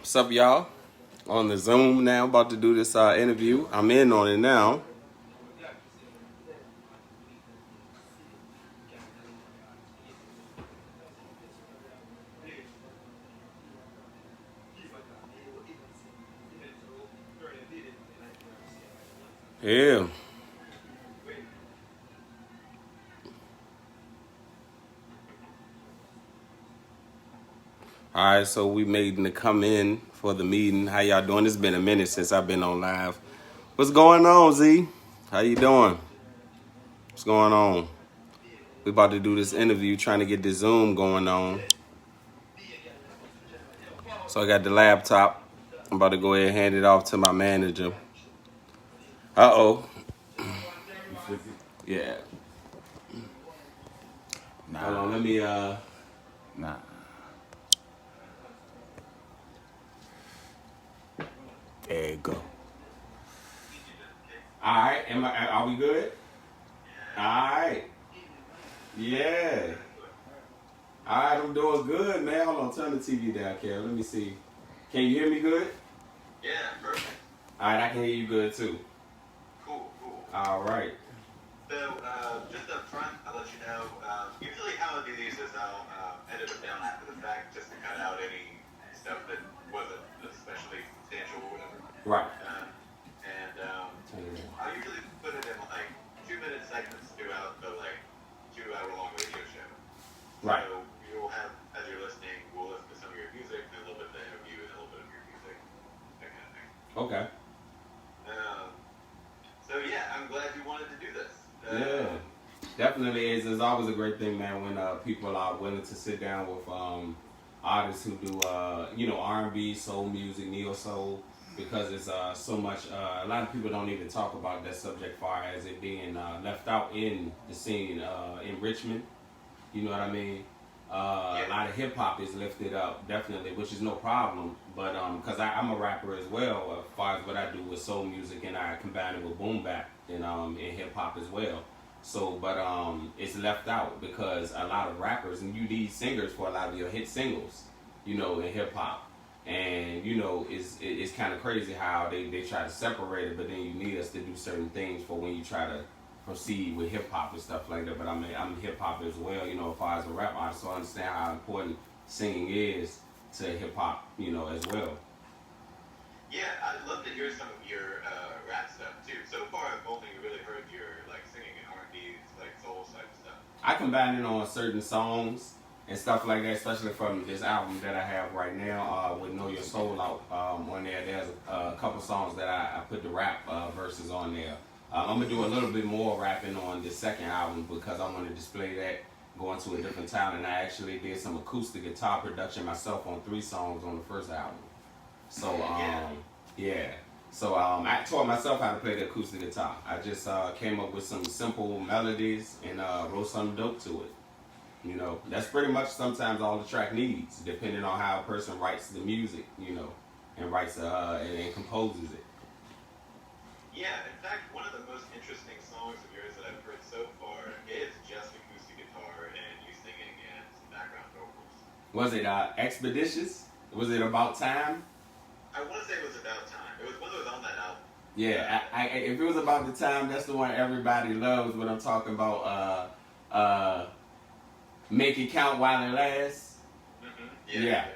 What's up, y'all? On the Zoom now, about to do this interview. I'm in on it now. Yeah. All right, so we made to come in for the meeting. How y'all doing? It's been a minute since I've been on live. What's going on, Z? How you doing? What's going on? We about to do this interview, trying to get the Zoom going on. So I got the laptop. I'm about to go ahead and hand it off to my manager. Uh-oh. Yeah. Hold on, let me, Nah. There you go. All right, are we good? All right. Yeah. All right, I'm doing good, man. Hold on, turn the TV down, Carol. Let me see. Can you hear me good? Yeah, perfect. All right, I can hear you good, too. Cool. All right. So, just up front, I'll let you know, usually how I do these is I'll edit them down after the fact just to cut out any stuff that wasn't especially substantial or whatever. Right. I'll usually put it in like 2-minute segments throughout the 2-hour-long radio show. Right. So you'll have, as you're listening, we'll listen to some of your music, and a little bit of the interview, and a little bit of your music, that kind of thing. Okay. So yeah, I'm glad you wanted to do this. Yeah. Definitely is. It's always a great thing, man, when people are willing to sit down with artists who do, R&B, soul music, neo-soul, because it's so much, a lot of people don't even talk about that subject far as it being left out in the scene in Richmond. You know what I mean? A lot of hip hop is lifted up, definitely, which is no problem. But because I'm a rapper as well, as far as what I do with soul music, and I combine it with boom bap in hip hop as well. So, but it's left out because a lot of rappers, and you need singers for a lot of your hit singles, in hip hop. And it's kind of crazy how they try to separate it, but then you need us to do certain things for when you try to proceed with hip hop and stuff like that. But I'm hip hop as well, as far as a rap artist, so I understand how important singing is to hip hop, as well. Yeah, I'd love to hear some of your rap stuff too. So far, I've only really heard your singing and R&B, soul type stuff. I combine it on certain songs and stuff like that, especially from this album that I have right now with Know Your Soul out on there. There's a couple songs that I put the rap verses on there. I'm going to do a little bit more rapping on the second album because I want to display that, going to a different talent. I actually did some acoustic guitar production myself on 3 songs on the first album. So, yeah. So I taught myself how to play the acoustic guitar. I just came up with some simple melodies and wrote some dope to it. That's pretty much sometimes all the track needs, depending on how a person writes the music, and writes and composes it. Yeah, in fact, one of the most interesting songs of yours that I've heard so far is just acoustic guitar and you singing and some background vocals. Was it Expeditious? Was it About Time? I want to say it was About Time. It was one that was on that album. Yeah, if it was About the Time, that's the one everybody loves when I'm talking about Make It Count While It Lasts. Mm-hmm. Yeah.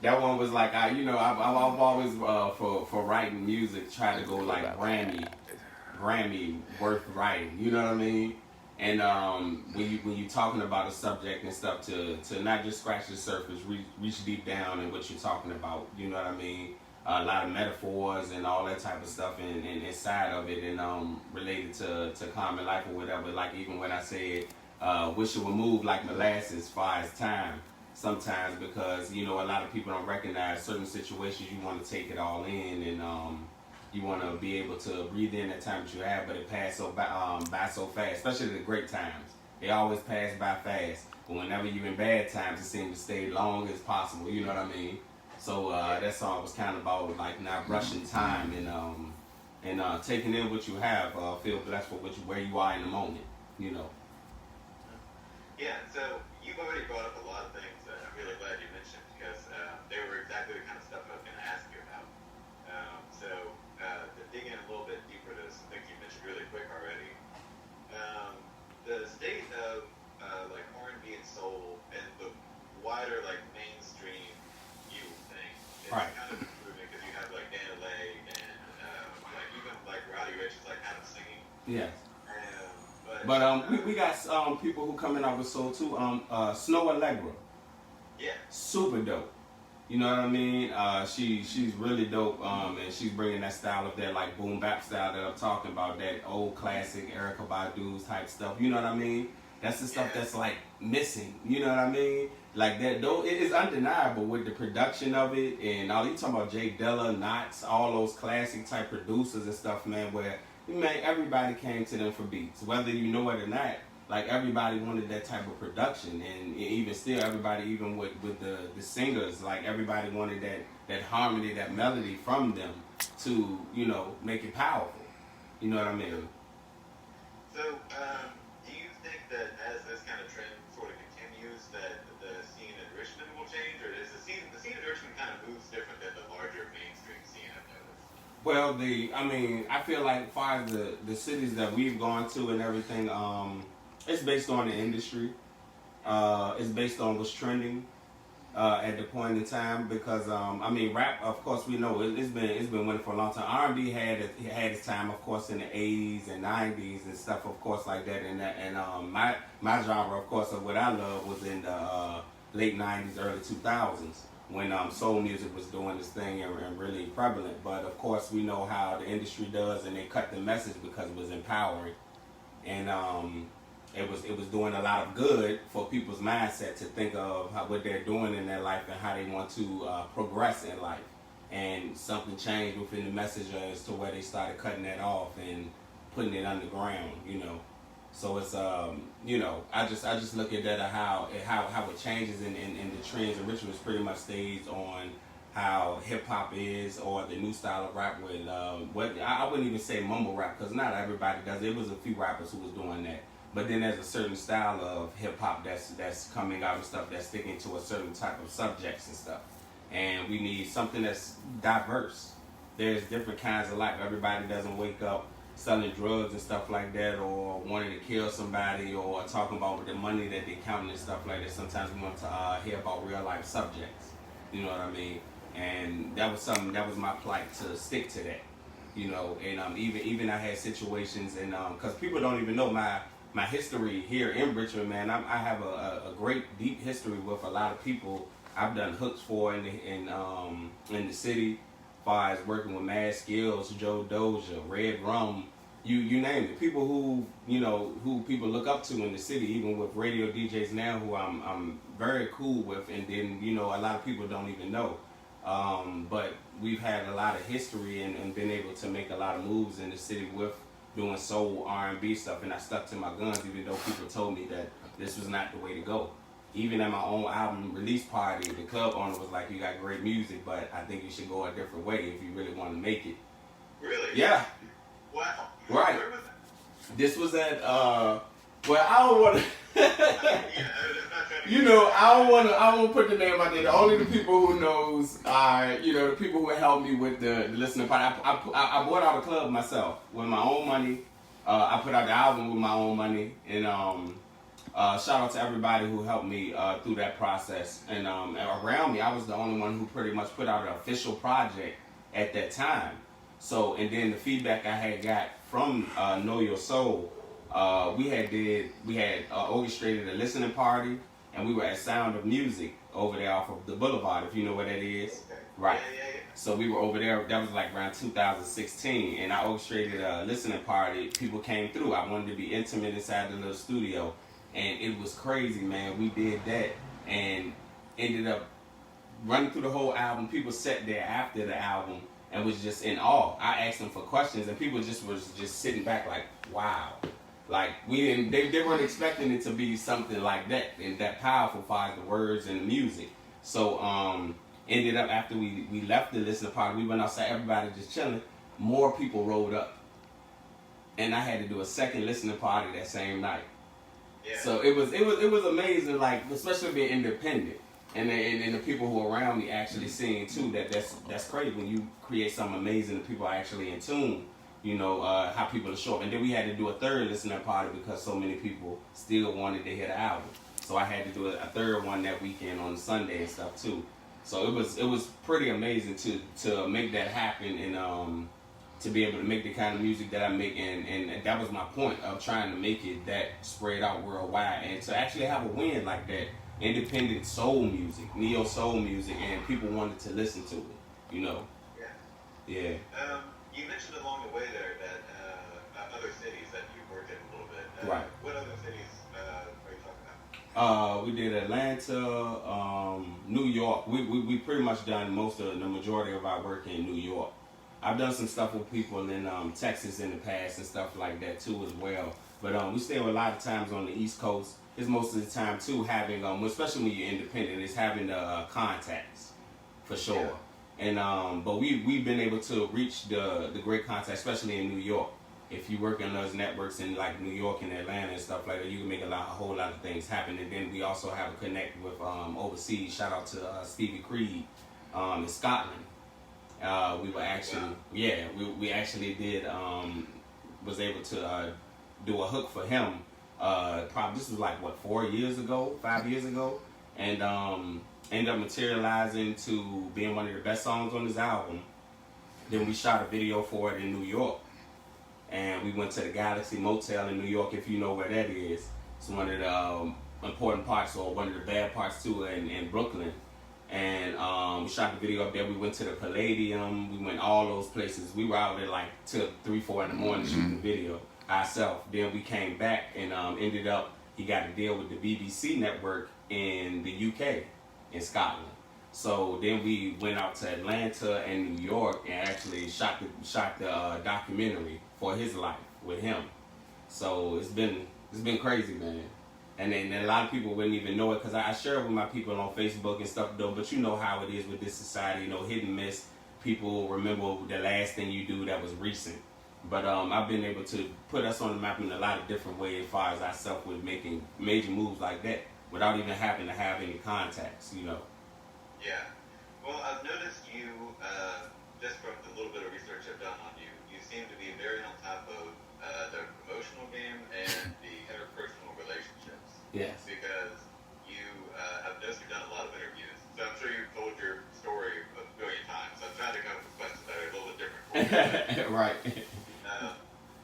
That one was like, I've always, for writing music, tried to go like Grammy worth writing, you know what I mean? And when you talking about a subject and stuff, to not just scratch the surface, reach deep down in what you're talking about, you know what I mean? A lot of metaphors and all that type of stuff and inside of it, and related to common life or whatever. Like even when I said, wish it would move like molasses as far as time. Sometimes because, a lot of people don't recognize certain situations. You want to take it all in and you want to be able to breathe in the time that you have, but it passes by so fast, especially the great times. They always pass by fast. But whenever you're in bad times, it seems to stay long as possible, you know what I mean? So that song was kind of about not rushing time and taking in what you have, feel blessed for where you are in the moment, Yeah, so you've already brought up a lot of things that I'm really glad you mentioned because they were exactly the kind of stuff I've like mainstream youth thing, it's Right. kind of improving because you have like Dan Lay and like even like Roddy Ricch is like kind of singing. Yes. But We got people who coming out with soul too. Snow Allegra, yeah, super dope. You know what I mean? She's really dope. And she's bringing that style of that like boom bap style that I'm talking about, that old classic Erykah Badu's type stuff. You know what I mean? That's the stuff that's like missing. You know what I mean? Like that though, it is undeniable with the production of it and all. You talking about Jake Della, Knots, all those classic type producers and stuff, man. Where man, everybody came to them for beats, whether you know it or not. Like everybody wanted that type of production, and even still, everybody, even with the singers, like everybody wanted that harmony, that melody from them to make it powerful. You know what I mean? So, do you think that as this kind of trend sort of continues, that the scene in Richmond will change, or is the scene in Richmond kind of moves different than the larger mainstream scene? I've noticed. Well, I feel like as far as the cities that we've gone to and everything, it's based on the industry. It's based on what's trending at the point in time. Because rap, of course, we know it's been winning for a long time. R&B had its time, of course, in the 80s and 90s and stuff, of course, like that. And my genre, of course, of what I love was in the late 90s, early 2000s. When soul music was doing this thing and really prevalent. But of course we know how the industry does, and they cut the message because it was empowering, and it was doing a lot of good for people's mindset to think of what they're doing in their life and how they want to progress in life. And something changed within the message as to where they started cutting that off and putting it underground, So it's I just look at that how it changes in the trends, and Richmond pretty much stays on how hip hop is, or the new style of rap with what I wouldn't even say mumble rap, because not everybody does it. It was a few rappers who was doing that, but then there's a certain style of hip hop that's coming out and stuff that's sticking to a certain type of subjects and stuff, and we need something that's diverse. There's different kinds of life. Everybody doesn't wake up selling drugs and stuff like that, or wanting to kill somebody, or talking about the money that they counting and stuff like that. Sometimes we want to hear about real life subjects. You know what I mean? And that was my plight, to stick to that. And even I had situations, and because people don't even know my history here in Richmond, man. I have a great deep history with a lot of people I've done hooks for in the city. As far as working with Mad Skills, Joe Doja, Red Rum, you name it. People who people look up to in the city, even with radio DJs now who I'm very cool with, and then a lot of people don't even know. But we've had a lot of history and been able to make a lot of moves in the city with doing soul R&B stuff, and I stuck to my guns even though people told me that this was not the way to go. Even at my own album release party, the club owner was like, "You got great music, but I think you should go a different way if you really want to make it." Really? Yeah. Wow. Right. Where was that? This was at well, I don't want to. Yeah, I won't put the name out there. Only the people who knows are, the people who helped me with the listening party. I bought out a club myself with my own money. I put out the album with my own money, and shout out to everybody who helped me through that process. And around me, I was the only one who pretty much put out an official project at that time. So, and then the feedback I had got from Know Your Soul, we had orchestrated a listening party, and we were at Sound of Music over there off of the Boulevard, if you know where that is. Okay. Right. Yeah. So we were over there. That was like around 2016, and I orchestrated a listening party. People came through. I wanted to be intimate inside the little studio, and it was crazy, man. We did that and ended up running through the whole album. People sat there after the album and was just in awe. I asked them for questions, and people was just sitting back like, wow. Like they weren't expecting it to be something like that and that powerful, for the words and the music. So ended up after we left the listening party, we went outside, everybody just chilling. More people rolled up, and I had to do a second listening party that same night. Yeah. So it was amazing, like especially being independent, and the people who are around me actually seeing too that's crazy when you create something amazing and people are actually in tune. How people are show up. And then we had to do a third listening party because so many people still wanted to hear the album. So I had to do a third one that weekend on Sunday and stuff too. So it was pretty amazing to make that happen and to be able to make the kind of music that I make, and that was my point of trying to make it that spread out worldwide, and to actually have a win like that, independent soul music, neo soul music, and people wanted to listen to it, you know. Yeah. You mentioned along the way there that other cities that you worked in a little bit. Right. What other cities are you talking about? We did Atlanta, New York. We pretty much done the majority of our work in New York. I've done some stuff with people in Texas in the past and stuff like that too as well. But we stay a lot of times on the East Coast. It's most of the time too having, especially when you're independent, it's having the contacts for sure. Yeah. And but we've been able to reach the great contacts, especially in New York. If you work in those networks in like New York and Atlanta and stuff like that, you can make a whole lot of things happen. And then we also have a connect with overseas. Shout out to Stevie Creed in Scotland. We were actually, we actually did, was able to do a hook for him. Probably this was like 5 years ago, and ended up materializing to being one of the best songs on his album. Then we shot a video for it in New York, and we went to the Galaxy Motel in New York, if you know where that is. It's one of the important parts, or one of the bad parts too, in Brooklyn. And we shot the video up there. We went to the Palladium. We went all those places. We were out there like till 3, 4 in the morning shooting the video ourselves. Then we came back and ended up, he got a deal with the BBC network in the UK, in Scotland. So then we went out to Atlanta and New York and actually shot the documentary for his life with him. So it's been crazy, man. And then a lot of people wouldn't even know it because I share it with my people on Facebook and stuff though. But you know how it is with this society, hit and miss. People remember the last thing you do that was recent. But I've been able to put us on the map in a lot of different ways as far as ourselves with making major moves like that without even having to have any contacts, Yeah. Well, I've noticed you, just from the little bit of research I've done on you, you seem to be very on top of the promotional game and the interpersonal relationships. Yes. Because you have noticed you've done a lot of interviews. So I'm sure you've told your story a billion times. So I'm trying to come up with questions that are a little bit different for you. Right.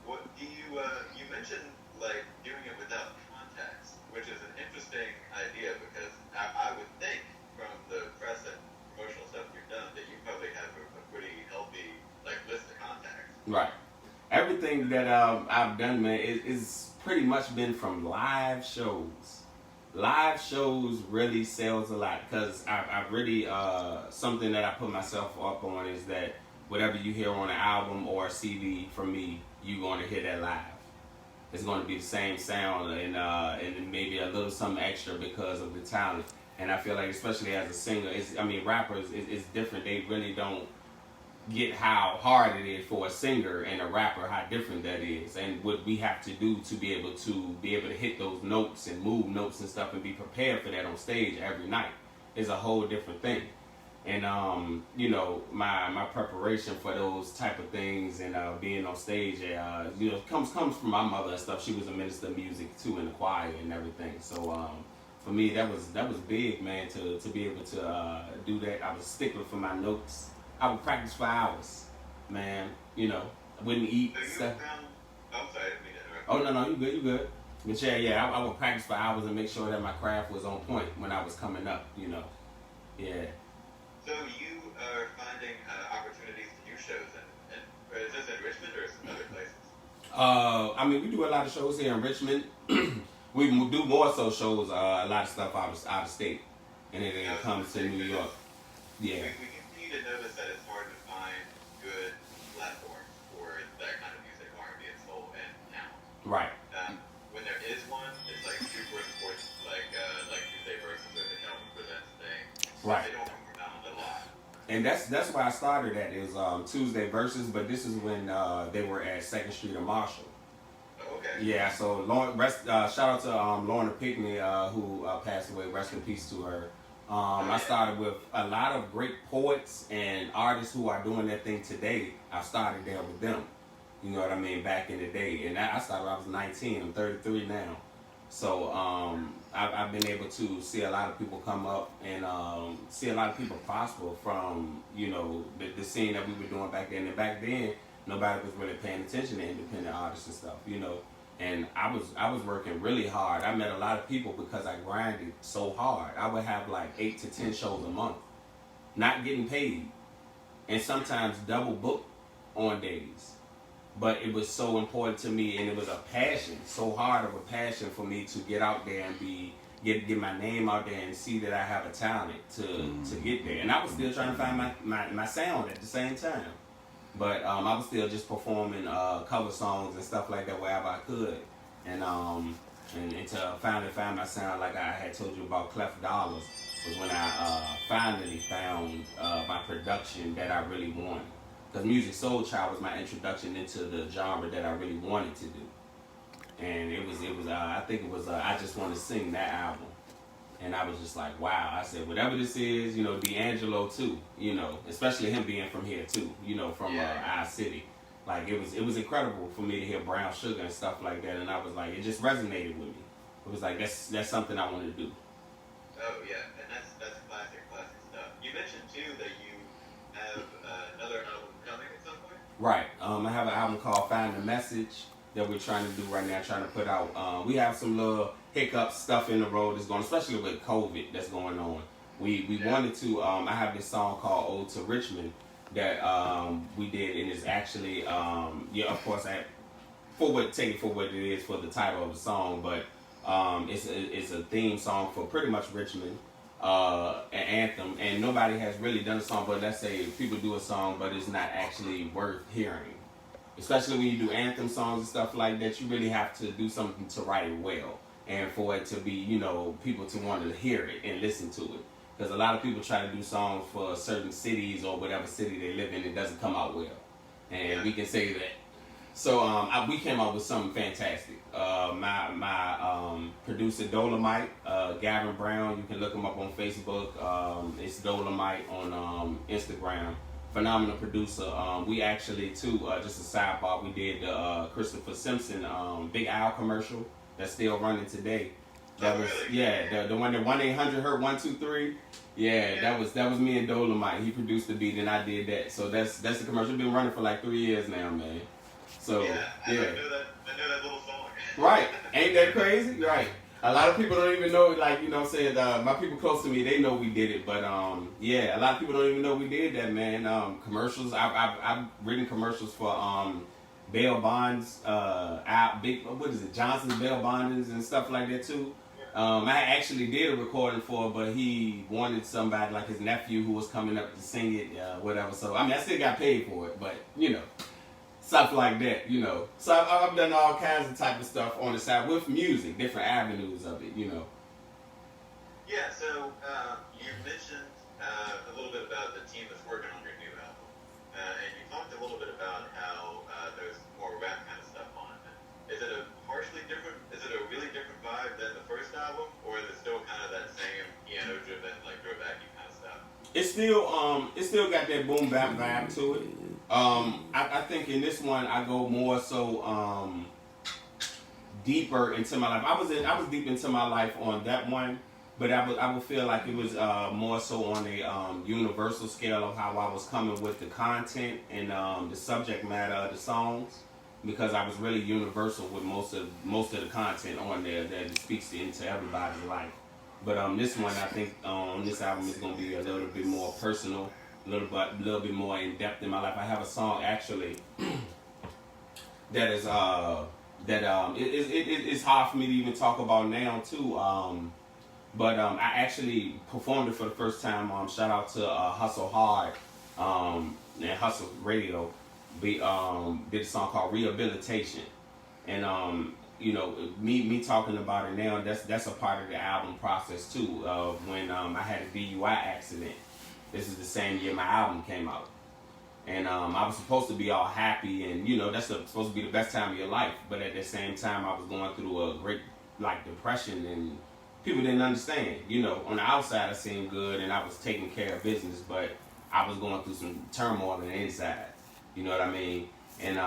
What do you mentioned like doing it without contacts, which is an interesting idea because I would think from the press and promotional stuff you've done that you probably have a pretty healthy like list of contacts. Right. Everything that I've done, man, is pretty much been from live shows. Live shows really sells a lot because I really, something that I put myself up on is that whatever you hear on an album or a CD from me, you're going to hear that live. It's going to be the same sound and maybe a little something extra because of the talent. And I feel like, especially as a singer, rappers, it's different. They really don't get how hard it is for a singer and a rapper, how different that is, and what we have to do to be able to hit those notes and move notes and stuff and be prepared for that on stage every night is a whole different thing. And my preparation for those type of things and being on stage, comes from my mother and stuff. She was a minister of music too in the choir and everything. So for me, that was big, man, to be able to do that. I was a stickler for my notes. I would practice for hours, man. I wouldn't eat stuff. I'm sorry, I didn't mean to interrupt. Oh no, you good. But I would practice for hours and make sure that my craft was on point when I was coming up. Yeah. So you are finding opportunities to do shows, and is this in Richmond or some other places? We do a lot of shows here in Richmond. We do more so shows, a lot of stuff out of state, and then it comes to New York. Yeah. We continue to notice that it's hard to find good platforms for that kind of music, R&B and soul, and now. Right. When there is one, it's like super important, like Tuesday Versus or the Calvin Presents thing. Right. They don't come around a lot. And that's why I started at. It was Tuesday Versus, but this is when they were at 2nd Street and Marshall. Oh, okay. Yeah, so shout out to Lorna Pickney, who passed away. Rest in peace to her. I started with a lot of great poets and artists who are doing their thing today. I started there with them. You know what I mean? Back in the day. And I started when I was 19. I'm 33 now. So I've been able to see a lot of people come up and see a lot of people prosper from, you know, the scene that we were doing back then. And back then, nobody was really paying attention to independent artists and stuff, you know. And I was working really hard. I met a lot of people because I grinded so hard. I would have like 8 to 10 shows a month, not getting paid, and sometimes double booked on days. But it was so important to me, and it was a passion, so hard of a passion for me to get out there and get my name out there and see that I have a talent to get there. And I was still trying to find my sound at the same time. But I was still just performing cover songs and stuff like that wherever I could. And to finally find my sound, like I had told you about Clef Dollars, was when I finally found my production that I really wanted. Because Music Soul Child was my introduction into the genre that I really wanted to do. And it was I think it was I Just Want to Sing, that album. And I was just like, wow. I said, whatever this is, you know, D'Angelo too, you know, especially him being from here too, you know, from our city. Like it was incredible for me to hear Brown Sugar and stuff like that. And I was like, it just resonated with me. It was like, that's something I want to do. Oh yeah, and that's classic stuff. You mentioned too that you have another album coming at some point. Right. I have an album called Find the Message that we're trying to do right now, trying to put out. We have some little hiccups, stuff in the road that's going, especially with COVID that's going on. We wanted to, I have this song called Ode to Richmond that we did, and it's actually, of course, take it for what it is for the title of the song, but it's a theme song for pretty much Richmond, an anthem, and nobody has really done a song, but let's say people do a song, but it's not actually worth hearing. Especially when you do anthem songs and stuff like that, you really have to do something to write it well. And for it to be, you know, people to want to hear it and listen to it. Because a lot of people try to do songs for certain cities or whatever city they live in, it doesn't come out well. And we can say that. So we came up with something fantastic. My producer Dolomite, Gavin Brown, you can look him up on Facebook. It's Dolomite on Instagram. Phenomenal producer. We actually too, just a sidebar, we did the Christopher Simpson Big Owl commercial that's still running today. That was the one that 1-800-HURT-123. Yeah, that was me and Dolomite. He produced the beat and I did that. So that's the commercial. Been running for like 3 years now, man. So I know that little song. Right. Ain't that crazy? Right. A lot of people don't even know, like, you know what I'm saying, my people close to me, they know we did it, but a lot of people don't even know we did that, man. Commercials, I've written commercials for bail bonds, Johnson's bail bondings and stuff like that too. I actually did a recording for it, but he wanted somebody like his nephew who was coming up to sing it, whatever. So, I mean, I still got paid for it, but, you know. Stuff like that, you know. So I've done all kinds of type of stuff on the side with music, different avenues of it, you know. Yeah, so you mentioned a little bit about the team that's working on your new album. And you talked a little bit about how there's more rap kind of stuff on it. Is it a really different vibe than the first album? Or is it still kind of that same piano-driven, like throwbacky kind of stuff? It's still got that boom bap vibe to it. I think in this one I go more so deeper into my life. I was deep into my life on that one, but I would feel like it was more so on a universal scale of how I was coming with the content and the subject matter of the songs, because I was really universal with most of the content on there that speaks into everybody's life. But this one, I think on this album is going to be a little bit more personal, a little bit more in depth in my life. I have a song actually that is it's hard for me to even talk about now too. But I actually performed it for the first time. Shout out to Hustle Hard and Hustle Radio. Did a song called Rehabilitation, and you know, me talking about it now, that's a part of the album process too. When I had a DUI accident, this is the same year my album came out, and I was supposed to be all happy, and you know that's supposed to be the best time of your life. But at the same time, I was going through a great depression, and people didn't understand. You know, on the outside I seemed good, and I was taking care of business, but I was going through some turmoil on the inside. You know what I mean? And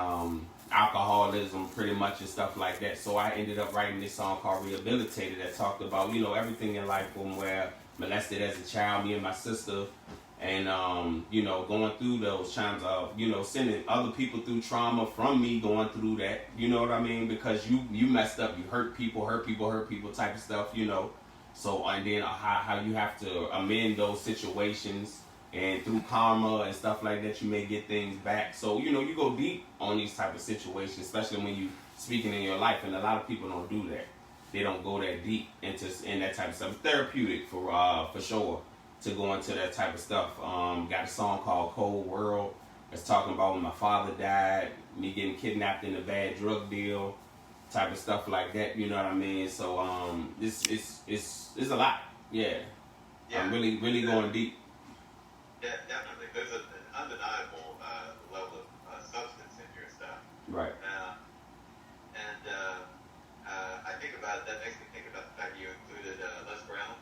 alcoholism pretty much and stuff like that. So I ended up writing this song called Rehabilitated that talked about, you know, everything in life from where molested as a child, me and my sister, and you know, going through those times of, you know, sending other people through trauma from me going through that, you know what I mean? Because you messed up, you hurt people type of stuff, you know. So, and then how you have to amend those situations, and through karma and stuff like that, you may get things back. So, you know, you go deep on these type of situations, especially when you speaking in your life, and a lot of people don't do that. They don't go that deep in that type of stuff. It's therapeutic for sure to go into that type of stuff. Got a song called Cold World. It's talking about when my father died, me getting kidnapped in a bad drug deal, type of stuff like that. You know what I mean? So it's a lot. Yeah. I'm really going deep. Yeah, definitely. There's an undeniable level of substance in your stuff. Right. I think about that makes me think about the fact you included Les Brown.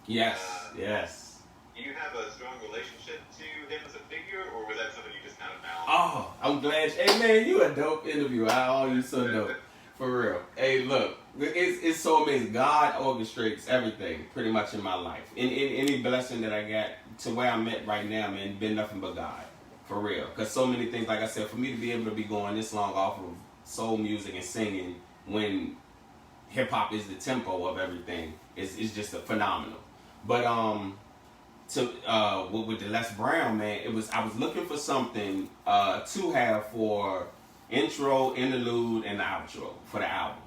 Yes. Yes. Do you have a strong relationship to him as a figure, or was that something you just kind of found? Oh, I'm glad. Hey man, you a dope interview. You so dope. For real. Hey, look, it's so amazing. God orchestrates everything pretty much in my life. In any blessing that I got to where I'm at right now, man, been nothing but God. For real. Because so many things, like I said, for me to be able to be going this long off of soul music and singing when hip hop is the tempo of everything is just a phenomenal. But with the Les Brown, man, I was looking for something to have for intro, interlude, and the outro for the album.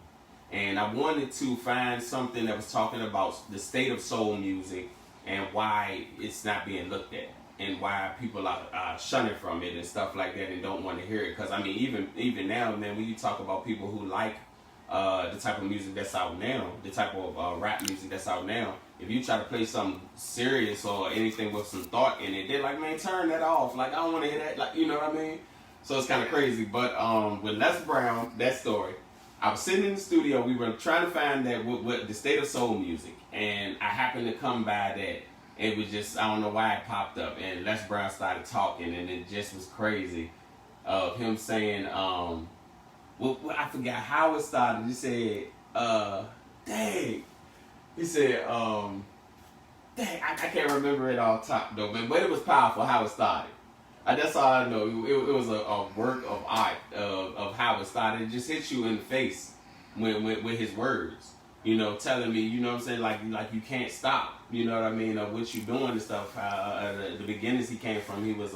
And I wanted to find something that was talking about the state of soul music and why it's not being looked at, and why people are shunning from it and stuff like that and don't want to hear it. Because I mean, even now, man, when you talk about people who like the type of music that's out now, the type of rap music that's out now, if you try to play something serious or anything with some thought in it, they're like, man, turn that off. Like, I don't want to hear that. Like, you know what I mean? So it's kind of crazy. But with Les Brown, that story, I was sitting in the studio. We were trying to find that with the state of soul music, and I happened to come by that. It was just, I don't know why it popped up, and Les Brown started talking, and it just was crazy of him saying, well, I forgot how it started. He said, dang. He said, dang, I can't remember it all top though, man, but it was powerful how it started. That's all I know. It was a work of art of how it started. It just hit you in the face with his words, you know, telling me, you know what I'm saying, like you can't stop, you know what I mean, of what you doing and stuff. The beginnings he came from, he was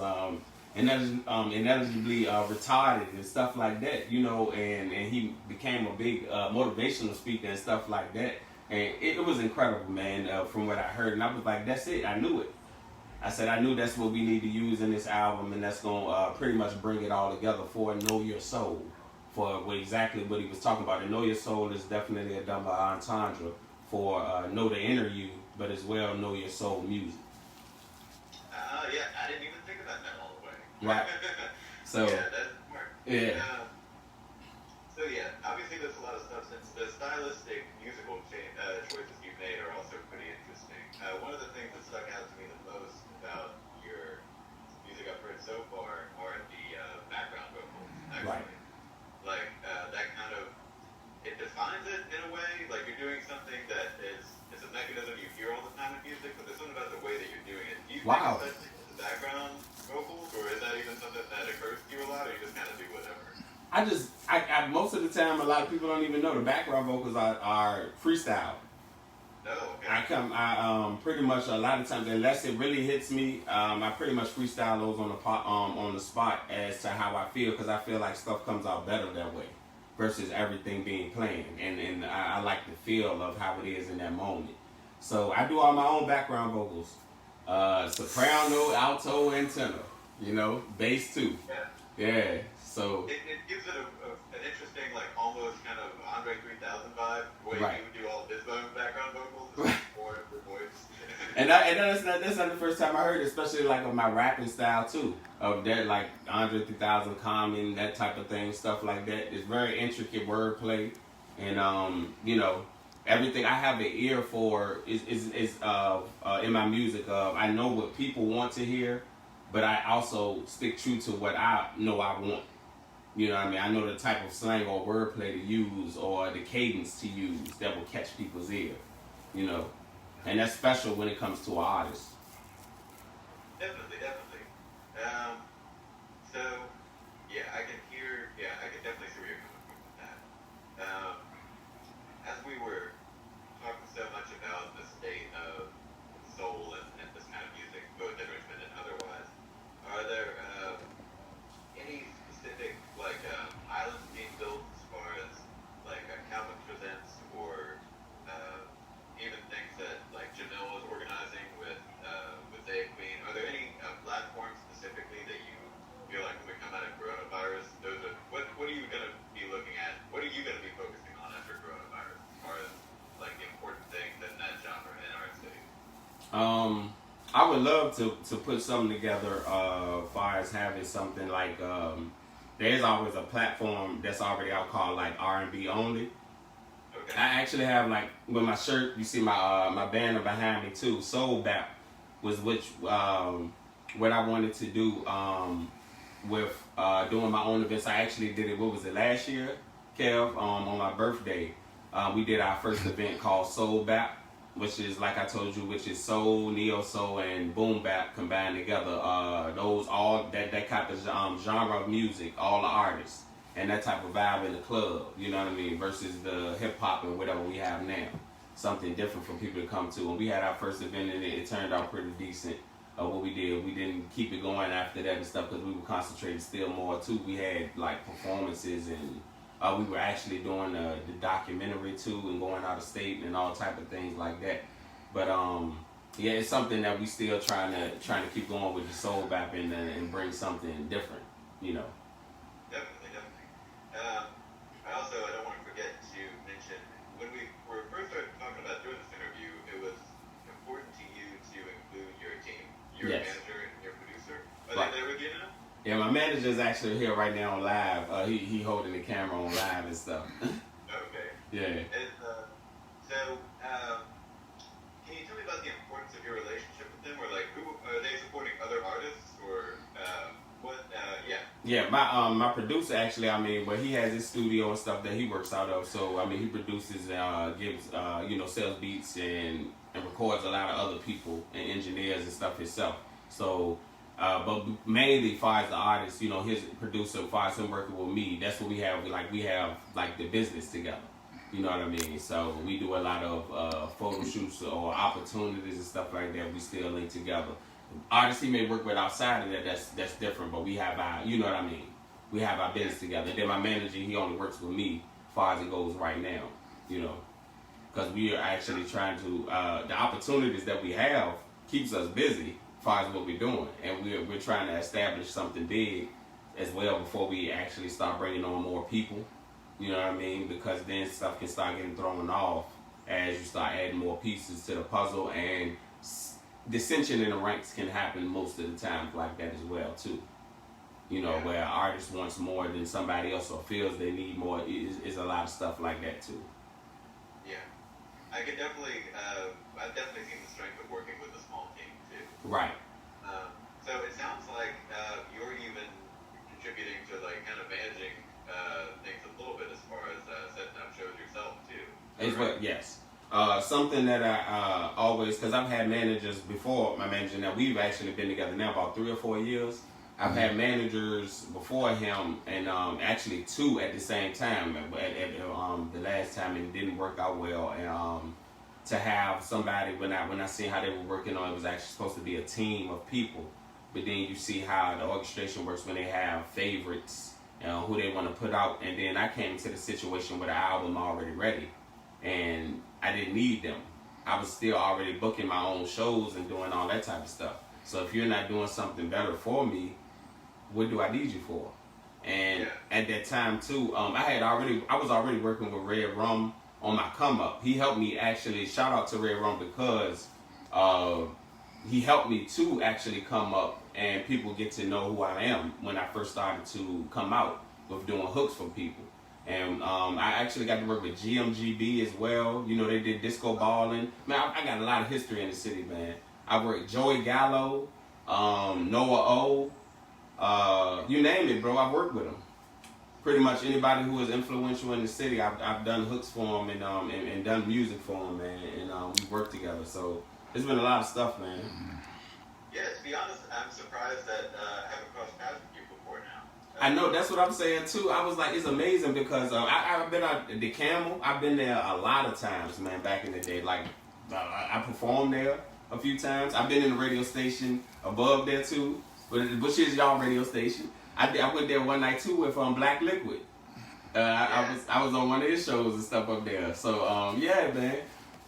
inevitably retarded and stuff like that, you know, and he became a big motivational speaker and stuff like that. And it was incredible, man, from what I heard. And I was like, that's it. I knew it. I said, I knew that's what we need to use in this album, and that's going to pretty much bring it all together for Know Your Soul, for exactly what he was talking about. And Know Your Soul is definitely a double entendre for Know the Inner You, but as well Know Your Soul music. Yeah, I didn't even think about that all the way. Right. So, yeah, that's smart. Yeah. So yeah, obviously there's a lot of substance. The stylistic musical choices you've made are also pretty interesting. One of the things that stuck out to me the most about your music I've heard so far are the background vocals, actually. Right. Like, that kind of, it defines it in a way, like you're doing something that is a mechanism you hear all the time in music, but there's something about the way that you're doing it. Do you think it's such the background vocals, or is that even something that occurs to you a lot, or you just kind of do whatever? I most of the time, a lot of people don't even know the background vocals are freestyle. Oh, okay. I pretty much a lot of times, unless it really hits me, I pretty much freestyle those on the spot as to how I feel, because I feel like stuff comes out better that way versus everything being planned, and I like the feel of how it is in that moment. So I do all my own background vocals, soprano, alto, and tenor. You know, bass too. Yeah. So it gives it an interesting, like almost kind of Andre 3000 vibe, where right. you would do all of his own background vocals, right. More of your voice. and that's not the first time I heard it, especially like of my rapping style too, of that like Andre 3000 Common, that type of thing, stuff like that. It's very intricate wordplay, and you know, everything I have an ear for is in my music. I know what people want to hear, but I also stick true to what I know I want. You know what I mean? I know the type of slang or wordplay to use or the cadence to use that will catch people's ear. You know, and that's special when it comes to an artist. Definitely, definitely. Um, so, yeah, I can hear, yeah, I can definitely see where you're coming from with that. As we were talking so much about the state of soul and this kind of music, both in Richmond and otherwise, are there any specific, like, islands being built as far as, like, Calvin Presents or even things that, like, Jamil is organizing with Zay Queen? Are there any platforms specifically that you feel like when we come out of coronavirus, those are, what are you going to be looking at? What are you going to be focusing on after coronavirus as far as, like, the important things in that genre in our city? I would love to put something together as far as having something like there's always a platform that's already out called like R&B only. Okay. I actually have like with my shirt, you see my banner behind me too. Soul Bap was what I wanted to do with doing my own events. I actually did it. What was it last year, Kev? On my birthday, we did our first event called Soul Bap, which is like I told you, which is soul, neo soul, and boom bap combined together. Those all that kind of genre of music, all the artists, and that type of vibe in the club. You know what I mean? Versus the hip hop and whatever we have now. Something different for people to come to. And we had our first event and it turned out pretty decent. What we did, we didn't keep it going after that and stuff because we were concentrating still more too. We had like performances and we were actually doing the documentary too and going out of state and all type of things like that. But yeah, it's something that we still trying to keep going with the soul bap and bring something different, you know. Definitely, definitely. I don't want to forget to mention, when we were first started talking about doing this interview, it was important to you to include your team, your Yes. manager and your producer. Are Right. they there with you now? Yeah, my manager's actually here right now on live. He holding the camera on live and stuff. Okay. Yeah. And, can you tell me about the importance of your relationship with them, or like, who are they supporting other artists, or what? Yeah. Yeah, my producer actually, I mean, but he has his studio and stuff that he works out of. So I mean, he produces, gives, sells beats and records a lot of other people and engineers and stuff himself. So, but mainly, as far as the artist, his producer, as far as him working with me, that's what we have. We have like the business together. You know what I mean? So we do a lot of photo shoots or opportunities and stuff like that. We still link together. Artists he may work with outside of that, that's different. But we have our, you know what I mean? We have our business together. Then my manager, he only works with me as far as it goes right now. Because we are actually trying to the opportunities that we have keeps us busy as far as what we're doing, and we're trying to establish something big as well before we actually start bringing on more people. You know what I mean? Because then stuff can start getting thrown off as you start adding more pieces to the puzzle, and dissension in the ranks can happen most of the time like that as well too. Where an artist wants more than somebody else or feels they need more. Is a lot of stuff like that too. Yeah. I could definitely, I've definitely seen the strength of working with a small team too. Right. So it sounds like you're even contributing to like kind of managing things a little bit as far as setting up shows yourself too. As well, yes. Something that I always, because I've had managers before my manager. Now we've actually been together now about 3 or 4 years. I've had managers before him, and actually 2 at the same time. At the last time, and it didn't work out well. And to have somebody, when I seen how they were working on, it was actually supposed to be a team of people. But then you see how the orchestration works when they have favorites, who they want to put out. And then I came to the situation with an album already ready, and I didn't need them. I was still already booking my own shows and doing all that type of stuff. So if you're not doing something better for me, what do I need you for? And at that time too, I was already working with Red Rum on my come up. He helped me actually. Shout out to Red Rum because he helped me to actually come up and people get to know who I am when I first started to come out with doing hooks for people. And I actually got to work with GMGB as well. They did disco balling. Man, I got a lot of history in the city, man. I worked with Joey Gallo, Noah O. You name it, bro. I worked with them. pretty much anybody who is influential in the city, I've done hooks for them and done music for them, man, and we worked together. So it's been a lot of stuff, man. Yeah, to be honest, I'm surprised that I haven't crossed paths with you before now. I know, that's what I'm saying too. I was like, it's amazing because I've been at the Camel. I've been there a lot of times, man. Back in the day, like I performed there a few times. I've been in the radio station above there too, which is y'all radio station. I went there one night too with Black Liquid. I was on one of his shows and stuff up there. So yeah, man.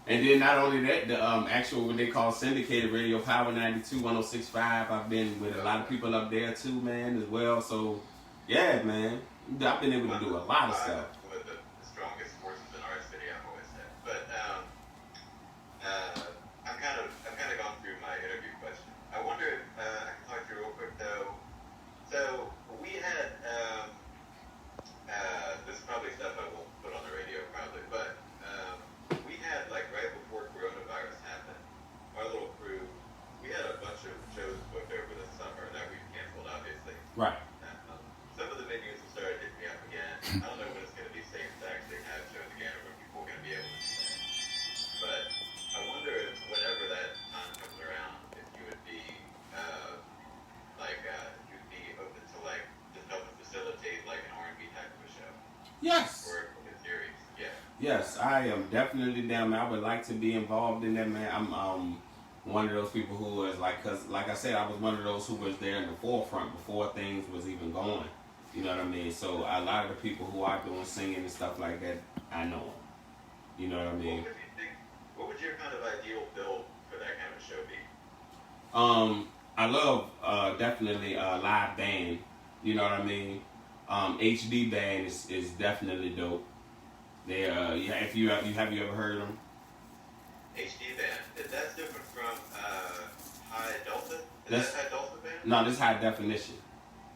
And then not only that, the actual what they call syndicated radio, Power 92, 106.5. I've been with a lot of people up there too, man, as well. So yeah, man, I've been able to do a lot of stuff. One of the strongest forces in our city, I've always said. But I've kind of gone through my interview question. I wonder if I can talk to you real quick though. So we had this is probably stuff I won't put on the radio probably, but we had like right before coronavirus happened, our little crew, we had a bunch of shows booked over the summer that we canceled obviously. Right. Some of the venues have started hitting me up again. I don't know when it's going to be safe to actually have shows again or when people are going to be able to do that. But I wonder if whenever that time comes around, if you would be you'd be open to like just helping facilitate like an R&B type of a show. Yes. Or a series. Yeah. Yes, I am definitely down, man. I would like to be involved in that, man. I'm one of those people who is like, cause like I said, I was one of those who was there in the forefront before things was even going. You know what I mean? So a lot of the people who are doing singing and stuff like that, I know them. You know what I mean? What would your kind of ideal build for that kind of show be? I love definitely live band. You know what I mean? HD band is definitely dope. They if you have you ever heard of them? HD band. That's different from High Delta. That's Is that High Delta band? No, this High Definition.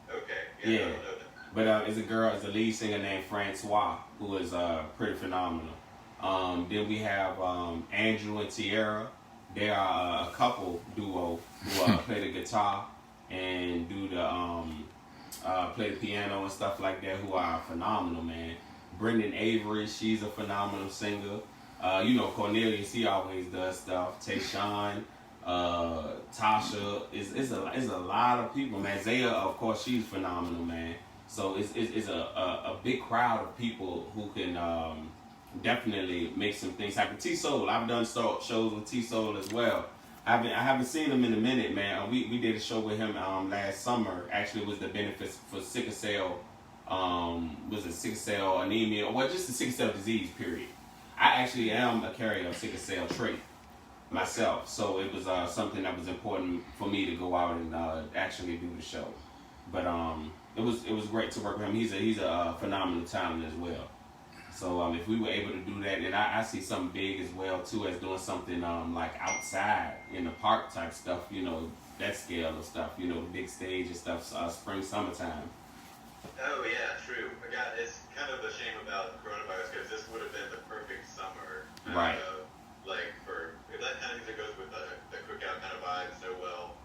Okay. Yeah. I don't know that. But it's a lead singer named Francois, who is pretty phenomenal. Then we have Andrew and Tierra. They are a couple duo who play the guitar and do the play the piano and stuff like that, who are phenomenal, man. Brendan Avery, she's a phenomenal singer. Cornelius, he always does stuff. Tayshawn, Tasha, is a lot of people, man. Zaya, of course, she's phenomenal, man. So it's a big crowd of people who can definitely make some things happen. T-Soul, I've done shows with T-Soul as well. I haven't seen him in a minute, man. We did a show with him last summer. Actually, it was the benefits for sickle cell. Was it sickle cell anemia? Well, just the sickle cell disease, period. I actually am a carrier of sickle cell trait myself, so it was something that was important for me to go out and actually do the show. But it was great to work with him. He's a phenomenal talent as well. So if we were able to do that, and I see something big as well too, as doing something like outside in the park type stuff, that scale of stuff, the big stage and stuff, spring, summertime. Oh yeah, true. It's kind of a shame about coronavirus because this would have been the perfect summer. Right. If that kind of music goes with the cookout kind of vibe so well,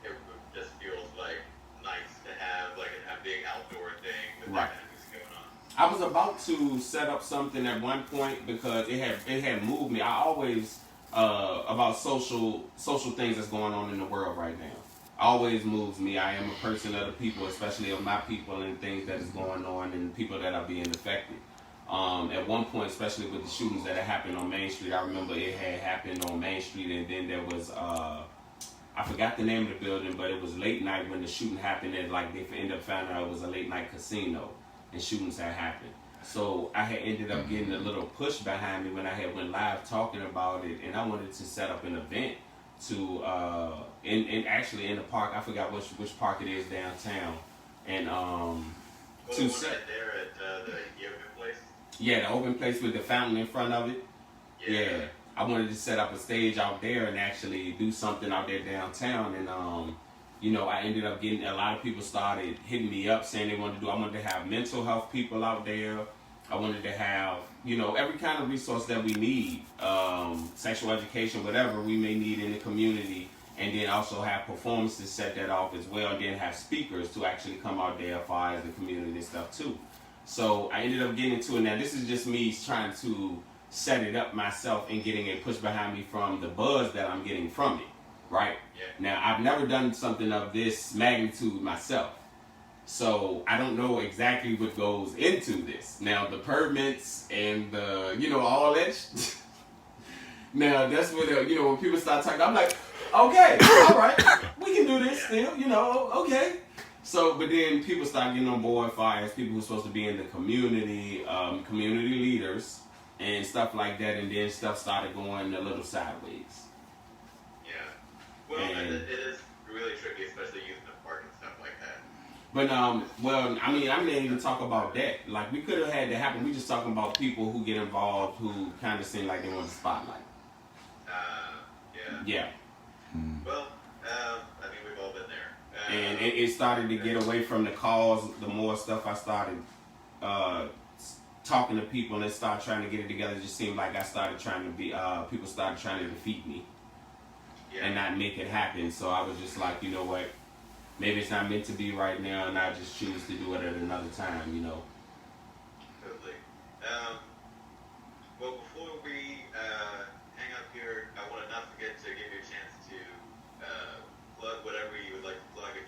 it just feels like nice to have like a big outdoor thing with right. that kind of music going on. I was about to set up something at one point because it had moved me. I always about social things that's going on in the world right now. Always moves me. I am a person of the people, especially of my people, and things that is going on and people that are being affected. At one point, especially with the shootings that had happened on Main Street, I remember it had happened on Main Street, and then there was I forgot the name of the building, but it was late night when the shooting happened, and like they ended up finding out it was a late night casino and shootings had happened. So I had ended up getting a little push behind me when I had went live talking about it, and I wanted to set up an event to actually in the park. I forgot which park it is downtown, and to set right there at the open place. Yeah, the open place with the fountain in front of it. Yeah. I wanted to set up a stage out there and actually do something out there downtown, and I ended up getting a lot of people started hitting me up saying they wanted to do. I wanted to have mental health people out there. I wanted to have, every kind of resource that we need, sexual education, whatever we may need in the community. and then also have performances set that off as well, and then have speakers to actually come out there as far as the community and stuff too. So I ended up getting into it. Now this is just me trying to set it up myself and getting it pushed behind me from the buzz that I'm getting from it, right? Yeah. Now I've never done something of this magnitude myself, so I don't know exactly what goes into this. Now the permits and the, you know, all that. Now that's when you know, when people start talking, I'm like, okay, all right, we can do this still, you know, okay. So, but then people start getting on board, fires, people who's supposed to be in the community, community leaders, and stuff like that, and then stuff started going a little sideways. Yeah. Well, And it is really tricky, especially using the park and stuff like that. but well, I mean, I'm not even talk about that. Like, we could have had that happen. We just talking about people who get involved who kind of seem like they want the spotlight. Yeah. Yeah. Well, I mean, we've all been there. And it started to get away from the cause. The more stuff I started talking to people and start trying to get it together, it just seemed like I started trying to be, people started trying to defeat me Yeah. and not make it happen. So I was just like, you know what, maybe it's not meant to be right now, and I just choose to do it at another time, you know. Totally. Well, before we hang up here, I want to not forget to give you a chance to plug whatever you would like to plug. If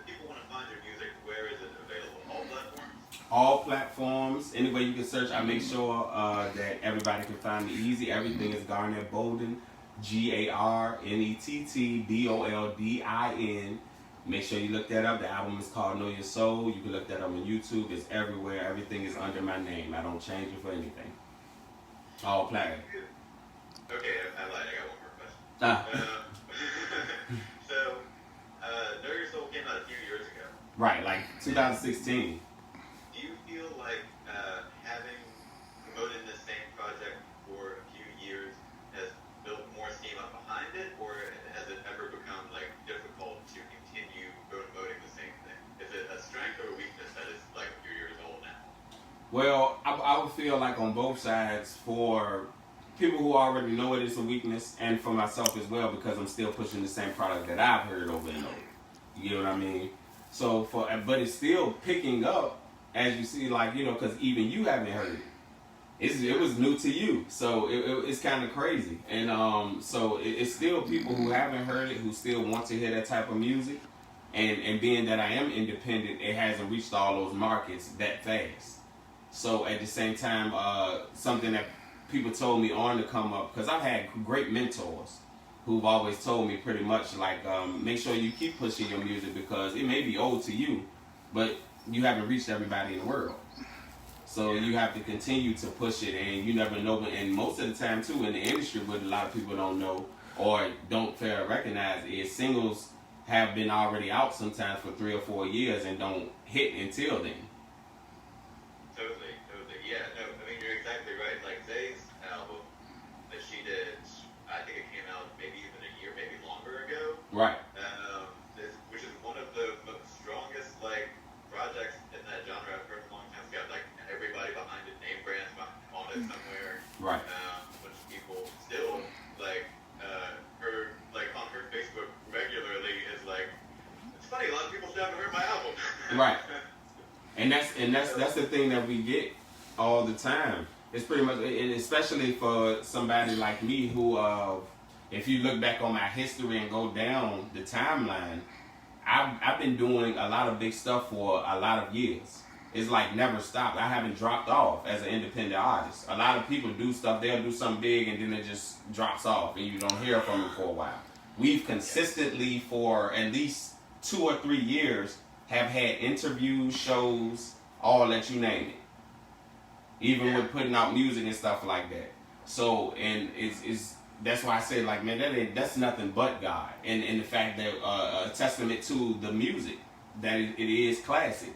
people want to find your music, where is it available? All platforms? All platforms, any way you can search, I make sure that everybody can find me easy. Everything is Garnett Boldin, GarnettBoldin. Make sure you look that up. The album is called Know Your Soul. You can look that up on YouTube. It's everywhere. Everything is under my name. I don't change it for anything. All platforms. Okay, I lied. I got one more question. So, Know Your Soul came out a few years ago. Right, like 2016. Do you feel like having promoted this same project for a few years has built more steam up behind it, or has it ever become like difficult to continue promoting the same thing? Is it a strength or a weakness that is like a few years old now? Well, I would feel like on both sides, for people who already know it is a weakness, and for myself as well, because I'm still pushing the same product that I've heard over and over. You know what I mean? So but it's still picking up, as you see, like, you know, because even you haven't heard it. It was new to you, so it's kind of crazy. And so it's still people who haven't heard it, who still want to hear that type of music. And being that I am independent, it hasn't reached all those markets that fast. So at the same time, something that people told me on to come up, because I've had great mentors who've always told me pretty much like, make sure you keep pushing your music, because it may be old to you, but you haven't reached everybody in the world. So you have to continue to push it, and you never know. And most of the time too, in the industry, what a lot of people don't know or don't fail to recognize is singles have been already out sometimes for 3 or 4 years and don't hit until then. Totally. Yeah, no, I mean, you're exactly right. Like Zay's album that she did, I think it came out maybe even a year, maybe longer ago. Right. Which is one of the strongest like projects in that genre I've heard in a long time. It's got like everybody behind it, name brands on it somewhere. Right. A bunch of people still like her like on her Facebook regularly is like, it's funny, a lot of people still haven't heard my album. Right. And that's the thing that we get all the time. It's pretty much, and especially for somebody like me who, if you look back on my history and go down the timeline, I've been doing a lot of big stuff for a lot of years. It's like never stopped. I haven't dropped off as an independent artist. A lot of people do stuff, they'll do something big and then it just drops off and you don't hear from them for a while. We've consistently for at least 2 or 3 years have had interviews, shows, all that you name it. Even with putting out music and stuff like that. So, and it's that's why I say, like, man, that's nothing but God. And the fact that a testament to the music, that it is classic.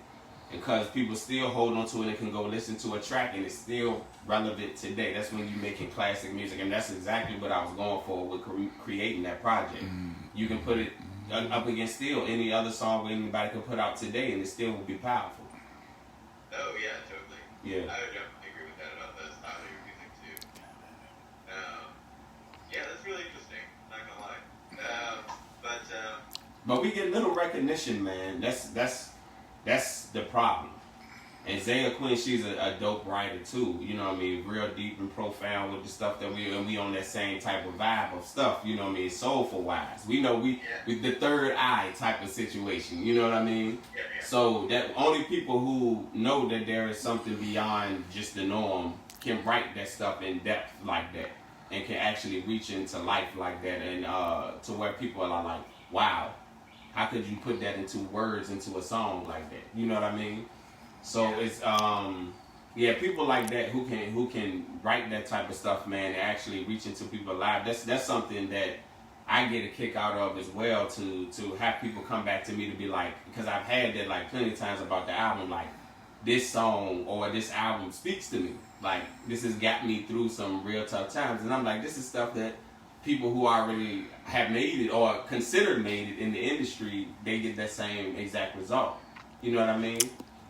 Because people still hold on to it and can go listen to a track and it's still relevant today. That's when you're making classic music. And that's exactly what I was going for with creating that project. You can put it up against still any other song anybody can put out today and it still will be powerful. Oh yeah, totally. Yeah. I would definitely agree with that about the style of your music too. Yeah, that's really interesting. Not gonna lie. But we get little recognition, man. That's the problem. And Zaya Quinn, she's a dope writer too. You know what I mean? Real deep and profound with the stuff that we on that same type of vibe of stuff. You know what I mean? Soulful wise. We know we the third eye type of situation. You know what I mean? So that only people who know that there is something beyond just the norm can write that stuff in depth like that, and can actually reach into life like that, and to where people are like, wow, how could you put that into words, into a song like that? You know what I mean? So it's people like that who can write that type of stuff, man, and actually reach into people's lives. That's something that I get a kick out of as well, to have people come back to me to be like, because I've had that like plenty of times about the album, like this song or this album speaks to me. Like this has got me through some real tough times, and I'm like, this is stuff that people who already have made it or considered made it in the industry, they get that same exact result. You know what I mean?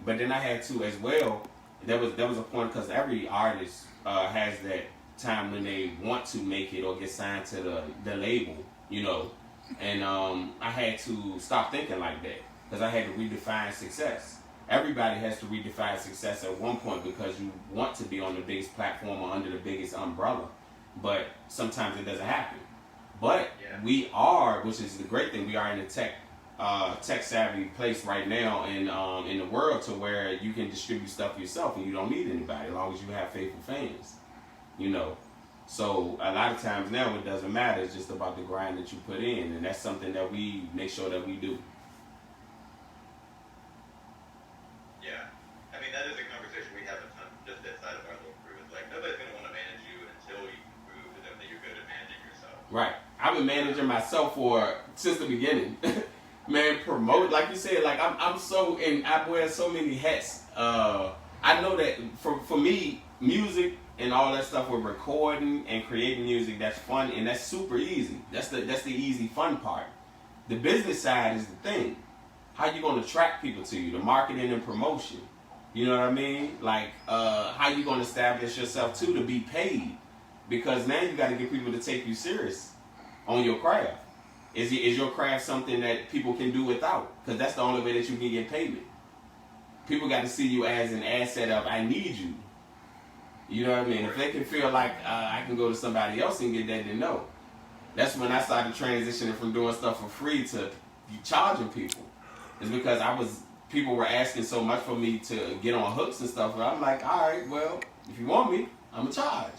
But then I had to as well. There was a point, because every artist has that time when they want to make it or get signed to the label, you know. And I had to stop thinking like that, because I had to redefine success. Everybody has to redefine success at one point, because you want to be on the biggest platform or under the biggest umbrella. But sometimes it doesn't happen. But we are, which is the great thing, we are in a tech savvy place right now in the world, to where you can distribute stuff yourself and you don't need anybody, as long as you have faithful fans, you know. So a lot of times now it doesn't matter, it's just about the grind that you put in, and that's something that we make sure that we do. Yeah, I mean, that is a conversation we have a ton just inside of our little crew. It's like, nobody's going to want to manage you until you prove to them that you're good at managing yourself. Right. I've been managing myself since the beginning. Man, promote, like you said, like I'm so, and I wear so many hats. I know that for me, music and all that stuff with recording and creating music, that's fun, and that's super easy. That's the easy fun part. The business side is the thing. How you gonna attract people to you? The marketing and promotion. You know what I mean? Like how you gonna establish yourself too to be paid? Because now you got to get people to take you serious on your craft. Is your craft something that people can do without? Because that's the only way that you can get payment. People got to see you as an asset of, I need you. You know what I mean? If they can feel like I can go to somebody else and get that, then no. That's when I started transitioning from doing stuff for free to charging people. It's because people were asking so much for me to get on hooks and stuff. And I'm like, all right, well, if you want me, I'm going to charge.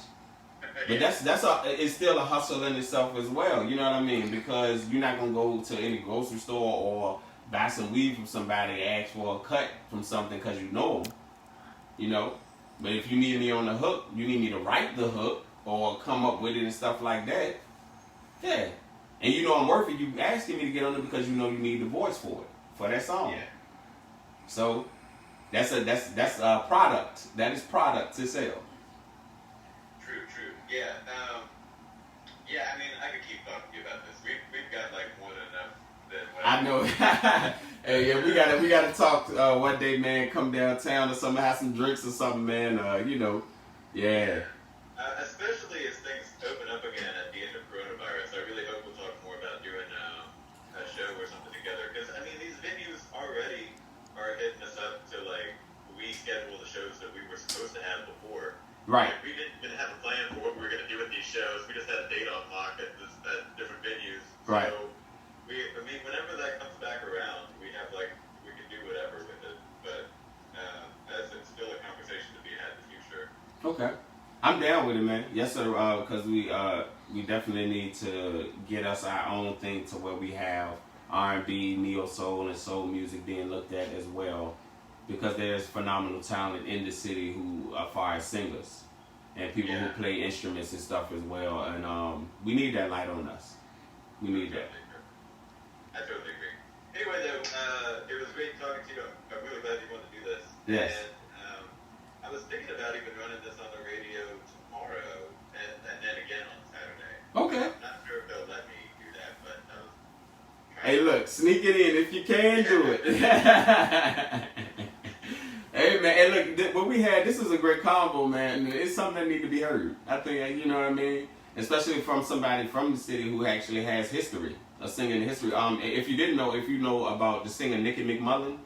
But it's still a hustle in itself as well, you know what I mean? Because you're not gonna go to any grocery store or buy some weed from somebody and ask for a cut from something because you know them, you know. But if you need me on the hook, you need me to write the hook or come up with it and stuff like that. Yeah, and you know I'm worth it. You asking me to get on it because you know you need the voice for that song. Yeah. So that's a product. That is product to sell. Yeah, I mean, I could keep talking to you about this. We've got like more than enough. I know. Hey, yeah, we gotta talk one day, man. Come downtown or something, have some drinks or something, man. You know, yeah. Especially as things open up again at the end of coronavirus, I really hope we'll talk more about doing a show or something together. Because I mean, these venues already are hitting us up to like reschedule the shows that we were supposed to have before. Right. We didn't even have a plan for what we were going to do with these shows. We just had a date on lock at different venues. Right. So, whenever that comes back around, we can do whatever with it. But it's still a conversation to be had in the future. Okay. I'm down with it, man. Yes, sir. Because we definitely need to get us our own thing to where we have R&B, neo soul, and soul music being looked at as well. Because there's phenomenal talent in the city who are far as singers and people who play instruments and stuff as well. And we need that light on us. We need that. I totally agree. Anyway, though, it was great talking to you. I'm really glad you wanted to do this. Yes. And I was thinking about even running this on the radio tomorrow and then again on Saturday. Okay. I'm not sure if they'll let me do that, but hey, look, sneak it in if you can do it. Hey, man, and look, what we had, this is a great combo, man. It's something that need to be heard. I think, you know what I mean? Especially from somebody from the city who actually has history. a singer in history. If you didn't know, if you know about the singer Nikki McMullen,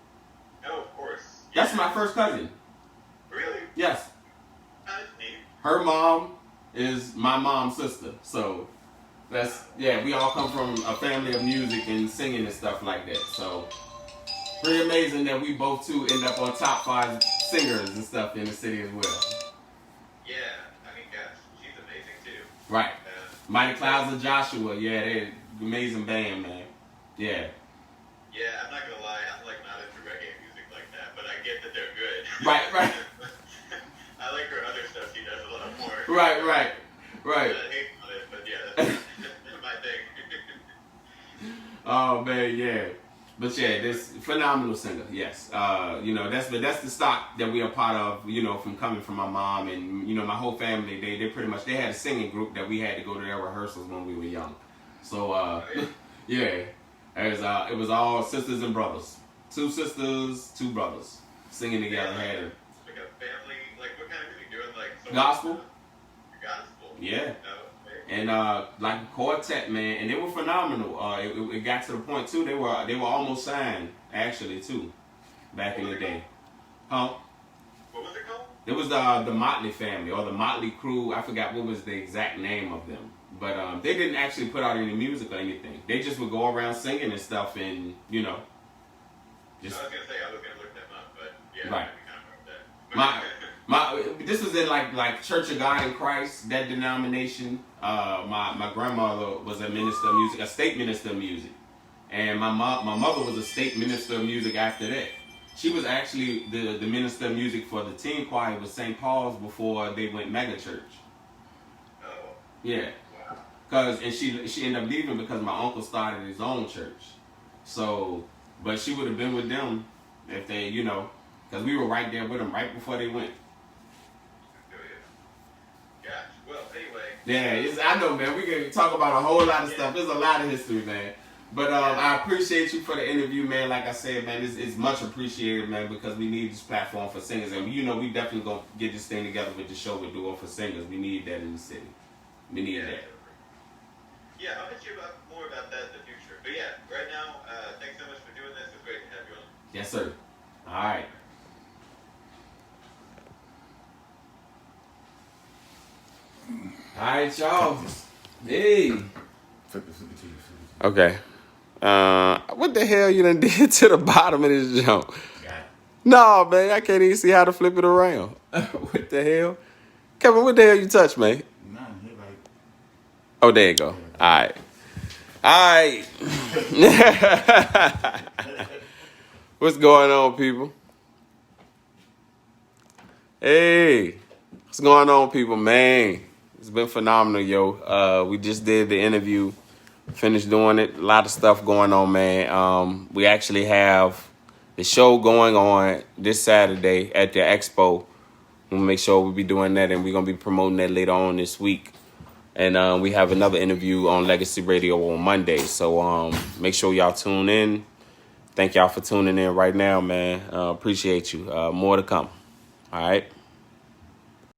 Oh, of course. that's my first cousin. Really? Yes. That's neat. Her mom is my mom's sister. So that's, yeah, we all come from a family of music and singing and stuff like that. So pretty amazing that we both two end up on top 5 singers and stuff in the city as well. Yeah, I mean, gosh, she's amazing too. Right. Mighty Clouds of Joshua, yeah, they're an amazing band, man. Yeah. Yeah, I'm not gonna lie, I'm like not into reggae music like that, but I get that they're good. Right. I like her other stuff. She does a lot more. Right. I hate on it, but yeah, that's my thing. Oh man, yeah. But yeah, this phenomenal singer. Yes. That's the stock that we are part of. From coming from my mom and my whole family. They pretty much they had a singing group that we had to go to their rehearsals when we were young. So yeah, it was all sisters and brothers. 2 sisters, 2 brothers singing together. Like a family. Like what kind of music? Doing like Gospel. Gospel. Yeah. Okay. And like a quartet, man, and they were phenomenal. It got to the point too. They were almost signed actually too, back in the day. Huh? What was it called? It was the Motley Family or the Motley Crew. I forgot what was the exact name of them, but they didn't actually put out any music or anything. They just would go around singing and stuff, and just. I was gonna say I was gonna look them up, but yeah. Right. That. This was in like Church of God in Christ, that denomination. My grandmother was a minister of music, a state minister of music, and my mother was a state minister of music after that. She was actually the minister of music for the teen choir with St. Paul's before they went mega church. Oh. Yeah, Wow. and she ended up leaving because my uncle started his own church. So, but she would have been with them if they, because we were right there with them right before they went. Gosh. Well, anyway. Yeah, I know, man. We can talk about a whole lot of stuff. There's a lot of history, man. But I appreciate you for the interview, man. Like I said, man, it's much appreciated, man, because we need this platform for singers. And, we definitely going to get this thing together with the show we're doing for singers. We need that in the city. We need that. Yeah, I'll hit you more about that in the future. But yeah, right now, thanks so much for doing this. It's great to have you on. Yes, sir. All right. All right, y'all. Hey. Okay. What the hell you done did to the bottom of this jump? No, man, I can't even see how to flip it around. What the hell? Kevin, what the hell you touch, man? Oh, there you go. All right. What's going on, people? Hey. What's going on, people, man? It's been phenomenal, yo. We just did the interview. Finished doing it. A lot of stuff going on, man. We actually have the show going on this Saturday at the Expo. We'll make sure we'll be doing that, and we're going to be promoting that later on this week. And we have another interview on Legacy Radio on Monday. So make sure y'all tune in. Thank y'all for tuning in right now, man. Appreciate you. More to come. All right.